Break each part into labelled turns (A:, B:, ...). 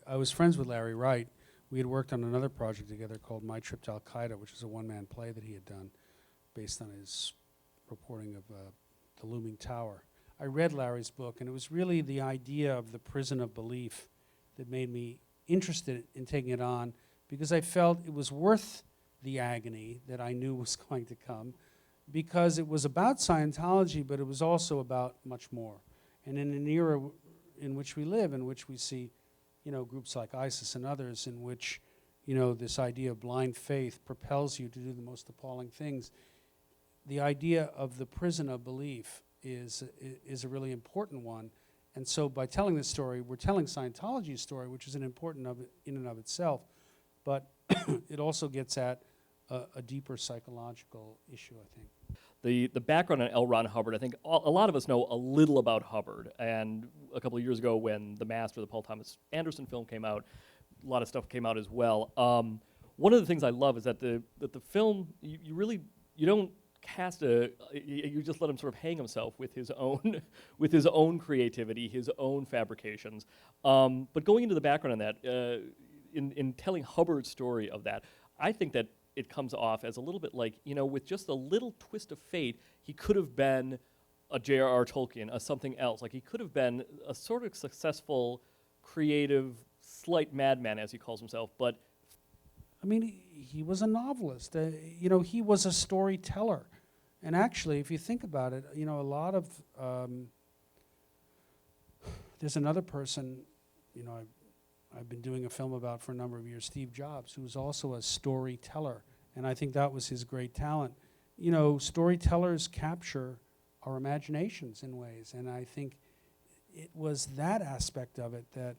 A: I was friends with Larry Wright. We had worked on another project together called My Trip to Al-Qaeda, which is a one-man play that he had done based on his reporting of the looming tower. I read Larry's book, and it was really the idea of the prison of belief that made me interested in taking it on, because I felt it was worth the agony that I knew was going to come, because it was about Scientology, but it was also about much more. And in an era in which we live, in which we see, groups like ISIS and others, in which, this idea of blind faith propels you to do the most appalling things, the idea of the prison of belief is a really important one. And so by telling this story, we're telling Scientology's story, which is an important in and of itself, but it also gets at a deeper psychological issue, I think.
B: The background on L. Ron Hubbard, I think a lot of us know a little about Hubbard. And a couple of years ago when The Master, the Paul Thomas Anderson film came out, a lot of stuff came out as well. One of the things I love is that the film, you don't cast you just let him sort of hang himself with his own creativity, his own fabrications. But going into the background on that, in telling Hubbard's story of that, I think that it comes off as a little bit like, with just a little twist of fate, he could have been a J.R.R. Tolkien, a something else. Like, he could have been a sort of successful, creative, slight madman, as he calls himself, but...
A: I mean, he was a novelist. He was a storyteller. And actually, if you think about it, a lot of... there's another person, I've been doing a film about for a number of years, Steve Jobs, who was also a storyteller. And I think that was his great talent. Storytellers capture our imaginations in ways. And I think it was that aspect of it that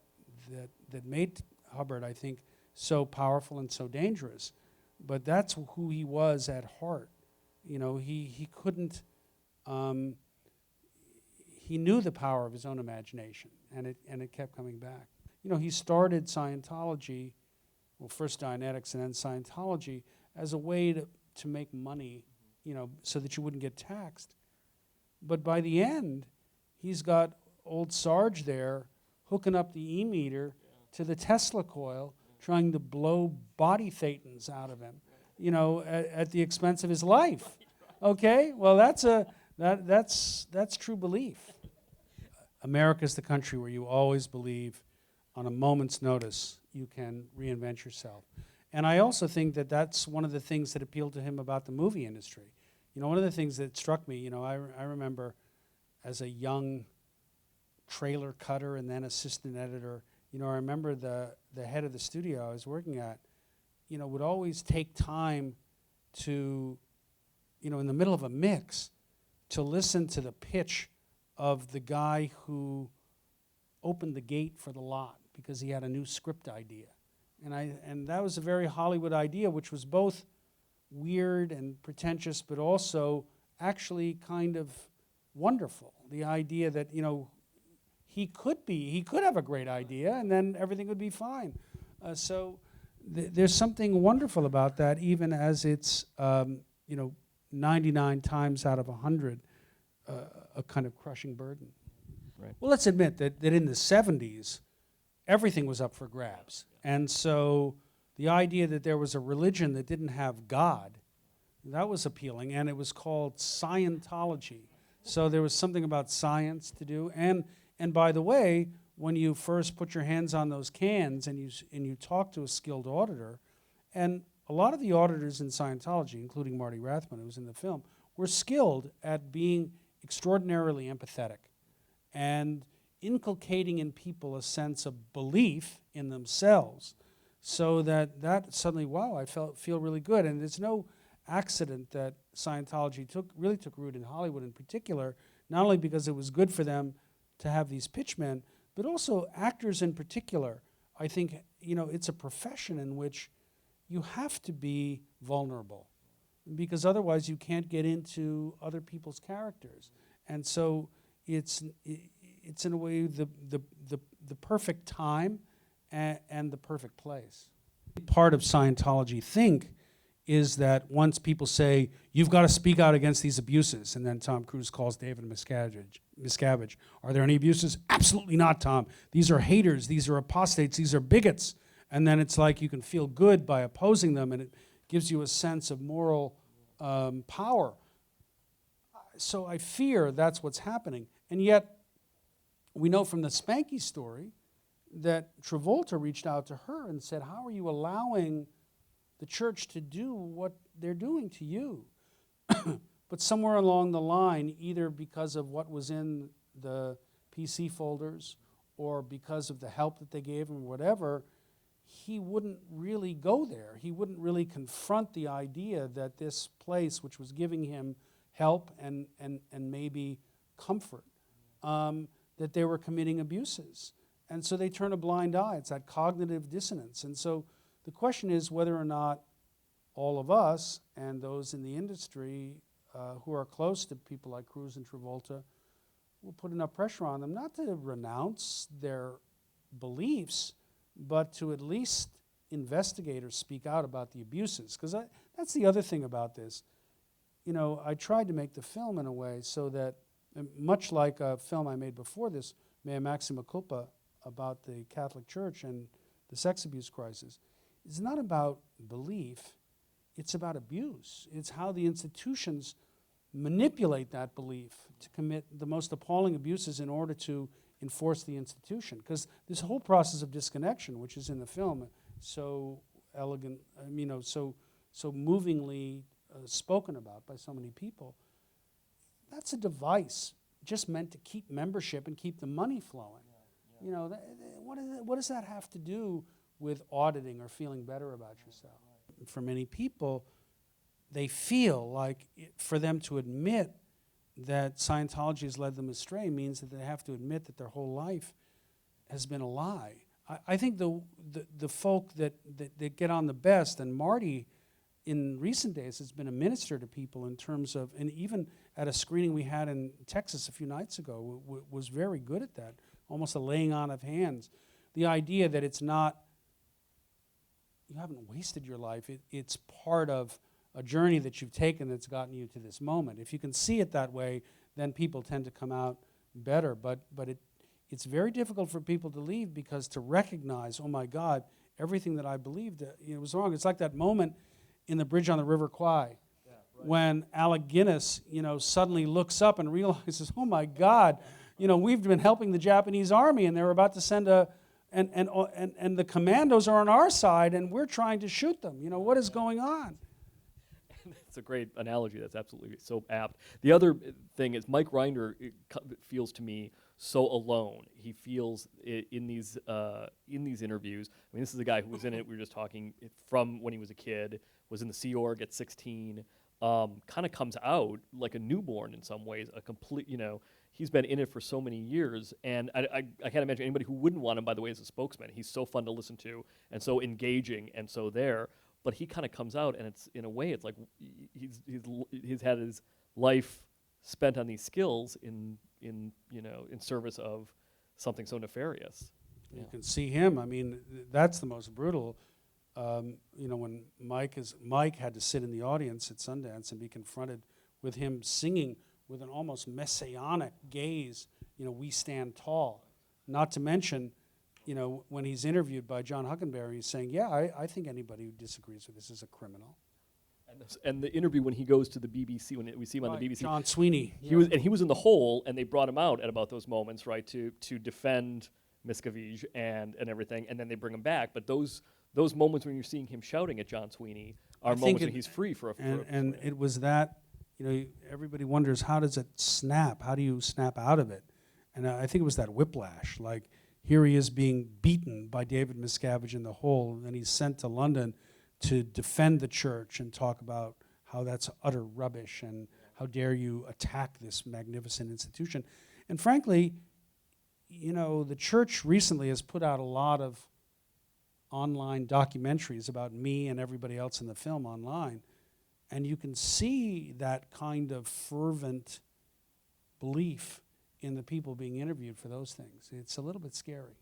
A: made Hubbard, I think, so powerful and so dangerous. But that's who he was at heart. He couldn't, he knew the power of his own imagination, and it kept coming back. He started Scientology, well, first Dianetics and then Scientology, as a way to make money, so that you wouldn't get taxed. But by the end, he's got old Sarge there hooking up the E-meter to the Tesla coil, trying to blow body thetans out of him, at the expense of his life. Okay? Well, that's true belief. America's the country where you always believe on a moment's notice you can reinvent yourself. And I also think that that's one of the things that appealed to him about the movie industry. One of the things that struck me, I remember as a young trailer cutter and then assistant editor, I remember the head of the studio I was working at, would always take time to, in the middle of a mix, to listen to the pitch of the guy who opened the gate for the lot because he had a new script idea. And that was a very Hollywood idea, which was both weird and pretentious, but also actually kind of wonderful. The idea that, he could have a great idea and then everything would be fine. So there's something wonderful about that, even as it's, 99 times out of 100, a kind of crushing burden.
B: Right.
A: Well, let's admit that in the 70s, everything was up for grabs. And so the idea that there was a religion that didn't have God, that was appealing, and it was called Scientology. So there was something about science to do. And by the way, when you first put your hands on those cans and you talk to a skilled auditor, and a lot of the auditors in Scientology, including Marty Rathbun, who was in the film, were skilled at being extraordinarily empathetic and inculcating in people a sense of belief in themselves, so that suddenly, wow, I feel really good. And there's no accident that Scientology really took root in Hollywood in particular, not only because it was good for them to have these pitchmen, but also actors in particular. I think, it's a profession in which you have to be vulnerable, because otherwise you can't get into other people's characters. And so it's in a way the perfect time and the perfect place. Part of Scientology think is that once people say, you've got to speak out against these abuses, and then Tom Cruise calls David Miscavige. Are there any abuses? Absolutely not, Tom. These are haters. These are apostates. These are bigots. And then it's like you can feel good by opposing them, and it gives you a sense of moral power. So I fear that's what's happening. And yet, we know from the Spanky story that Travolta reached out to her and said, how are you allowing the church to do what they're doing to you? But somewhere along the line, either because of what was in the PC folders or because of the help that they gave him or whatever, he wouldn't really go there. He wouldn't really confront the idea that this place, which was giving him help and maybe comfort, that they were committing abuses. And so they turn a blind eye. It's that cognitive dissonance. And so the question is whether or not all of us and those in the industry who are close to people like Cruise and Travolta will put enough pressure on them not to renounce their beliefs, but to at least investigate or speak out about the abuses. Because that's the other thing about this. You know, I tried to make the film in a way so that, much like a film I made before this, Mea Maxima Culpa, about the Catholic Church and the sex abuse crisis, it's not about belief, it's about abuse. It's how the institutions manipulate that belief to commit the most appalling abuses in order to enforce the institution. Because this whole process of disconnection, which is in the film, so elegant, so movingly spoken about by so many people, that's a device just meant to keep membership and keep the money flowing. You know, what does that have to do with auditing or feeling better about yourself? For many people, they feel like for them to admit that Scientology has led them astray means that they have to admit that their whole life has been a lie. I think the folk that get on the best, and Marty in recent days has been a minister to people in terms of, and even at a screening we had in Texas a few nights ago, was very good at that, almost a laying on of hands. The idea that it's not, you haven't wasted your life, it's part of a journey that you've taken that's gotten you to this moment. If you can see it that way, then people tend to come out better. But it's very difficult for people to leave, because to recognize, oh my God, everything that I believed was wrong. It's like that moment in The Bridge on the River Kwai, when Alec Guinness, suddenly looks up and realizes, oh my God, we've been helping the Japanese army, and they're about to send and the commandos are on our side, and we're trying to shoot them. What is going on?
B: It's a great analogy. That's absolutely so apt. The other thing is Mike Rinder feels to me so alone. He feels in these interviews. I mean, this is a guy who was in it. We were just talking from when he was a kid. Was in the Sea Org at 16. Kind of comes out like a newborn in some ways. A complete, he's been in it for so many years, and I can't imagine anybody who wouldn't want him, by the way, as a spokesman. He's so fun to listen to and so engaging and so there. But he kind of comes out, and it's, in a way, it's like he's had his life spent on these skills in service of something so nefarious.
A: You can see him. I mean, that's the most brutal. When Mike had to sit in the audience at Sundance and be confronted with him singing with an almost messianic gaze, we stand tall. Not to mention, when he's interviewed by John Huckenberry, he's saying, yeah, I think anybody who disagrees with this is a criminal.
B: And the interview when he goes to the BBC, when we see him on the BBC,
A: John Sweeney,
B: he was in the hole, and they brought him out at about those moments, right, to defend Miscavige and everything, and then they bring him back. But those moments when you're seeing him shouting at John Sweeney are moments when he's free for a
A: and it was that, everybody wonders, how does it snap? How do you snap out of it? And I think it was that whiplash. Like, here he is being beaten by David Miscavige in the hole, and he's sent to London to defend the church and talk about how that's utter rubbish and how dare you attack this magnificent institution. And frankly, the church recently has put out a lot of online documentaries about me and everybody else in the film online, and you can see that kind of fervent belief in the people being interviewed for those things. It's a little bit scary.